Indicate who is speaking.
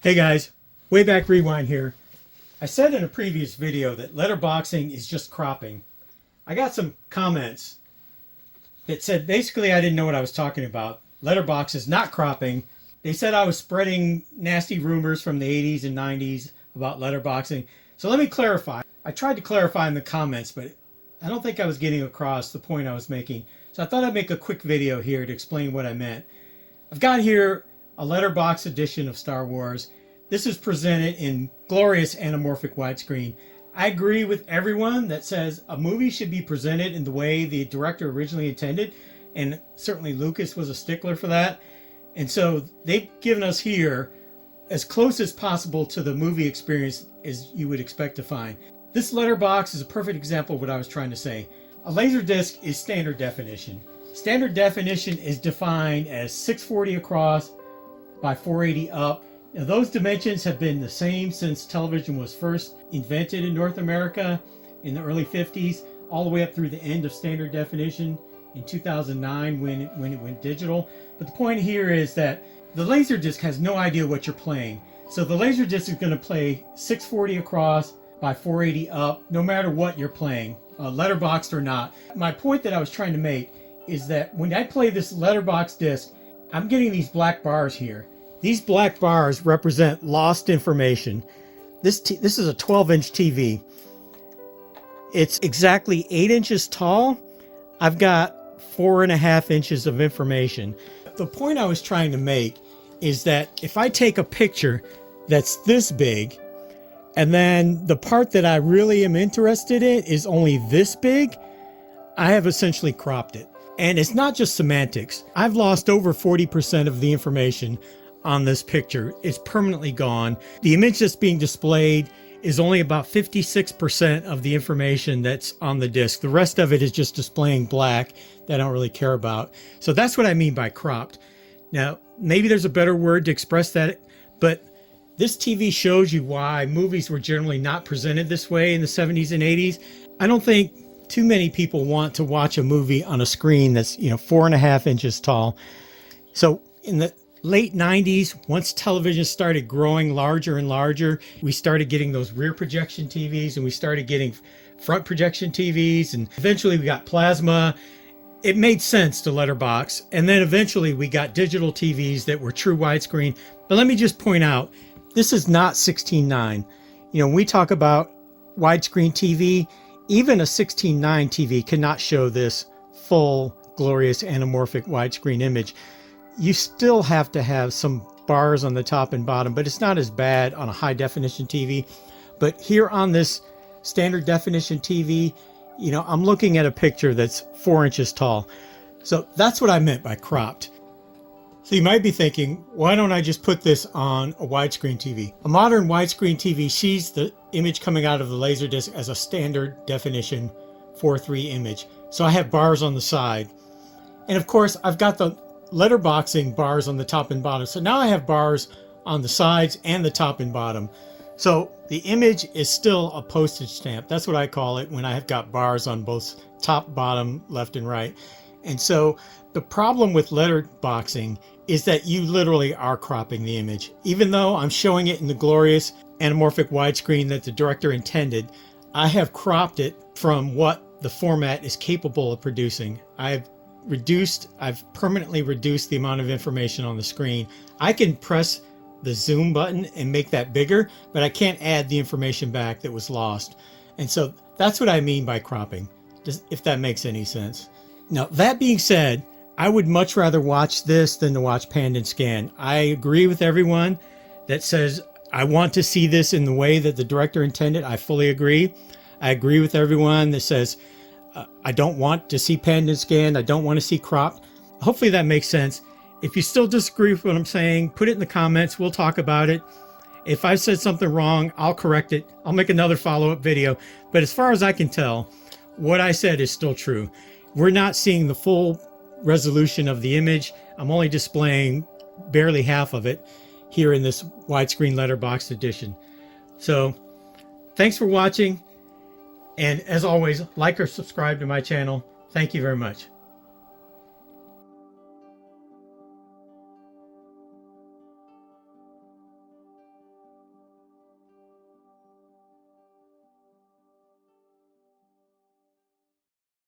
Speaker 1: Hey guys, way back rewind here. I said in a previous video that letterboxing is just cropping. I got some comments that said basically I didn't know what I was talking about. Letterbox is not cropping. They said I was spreading nasty rumors from the 80s and 90s about letterboxing. So let me clarify. I tried to clarify in the comments, but I don't think I was getting across the point I was making. So I thought I'd make a quick video here to explain what I meant. I've got here a letterbox edition of Star Wars. This is presented in glorious anamorphic widescreen. I agree with everyone that says a movie should be presented in the way the director originally intended, and certainly Lucas was a stickler for that. And so they've given us here as close as possible to the movie experience as you would expect to find. This letterbox is a perfect example of what I was trying to say. A Laserdisc is standard definition. Standard definition is defined as 640 across by 480 up. Now, those dimensions have been the same since television was first invented in North America in the early 50s, all the way up through the end of standard definition in 2009 when it went digital. But the point here is that the Laserdisc has no idea what you're playing. So the Laserdisc is going to play 640 across by 480 up, no matter what you're playing, letterboxed or not. My point that I was trying to make is that when I play this letterbox disc, I'm getting these black bars here. These black bars represent lost information. This is a 12-inch TV. It's exactly 8 inches tall. I've got 4.5 inches of information. The point I was trying to make is that if I take a picture that's this big, and then the part that I really am interested in is only this big, I have essentially cropped it. And it's not just semantics. I've lost over 40% of the information on this picture. It's permanently gone. The image that's being displayed is only about 56% of the information that's on the disc. The rest of it is just displaying black that I don't really care about. So that's what I mean by cropped. Now, maybe there's a better word to express that, but this TV shows you why movies were generally not presented this way in the 70s and 80s. I don't think too many people want to watch a movie on a screen that's 4.5 inches tall. So in the late 90s, once television started growing larger and larger, we started getting those rear projection TVs, and we started getting front projection TVs, and eventually we got plasma. It made sense to letterbox, and then eventually we got digital TVs that were true widescreen. But let me just point out, this is not 16:9. When we talk about widescreen TV, even a 16:9 TV cannot show this full, glorious, anamorphic widescreen image. You still have to have some bars on the top and bottom, but it's not as bad on a high definition TV. But here on this standard definition TV, I'm looking at a picture that's 4 inches tall. So that's what I meant by cropped. So you might be thinking, why don't I just put this on a widescreen TV? A modern widescreen TV sees the image coming out of the Laserdisc as a standard definition 4:3 image. So I have bars on the side. And of course, I've got the letterboxing bars on the top and bottom. So now I have bars on the sides and the top and bottom. So the image is still a postage stamp. That's what I call it when I have got bars on both top, bottom, left, and right. And so the problem with letterboxing is that you literally are cropping the image. Even though I'm showing it in the glorious anamorphic widescreen that the director intended, I have cropped it from what the format is capable of producing. I've permanently reduced the amount of information on the screen. I can press the zoom button and make that bigger, but I can't add the information back that was lost. And so that's what I mean by cropping, if that makes any sense. Now, that being said, I would much rather watch this than to watch Pan and Scan. I agree with everyone that says, I want to see this in the way that the director intended. I fully agree. I agree with everyone that says, I don't want to see Pan and Scan. I don't want to see cropped. Hopefully that makes sense. If you still disagree with what I'm saying, put it in the comments. We'll talk about it. If I said something wrong, I'll correct it. I'll make another follow-up video. But as far as I can tell, what I said is still true. We're not seeing the full resolution of the image. I'm only displaying barely half of it here in this widescreen letterbox edition. So thanks for watching. And as always, like or subscribe to my channel. Thank you very much.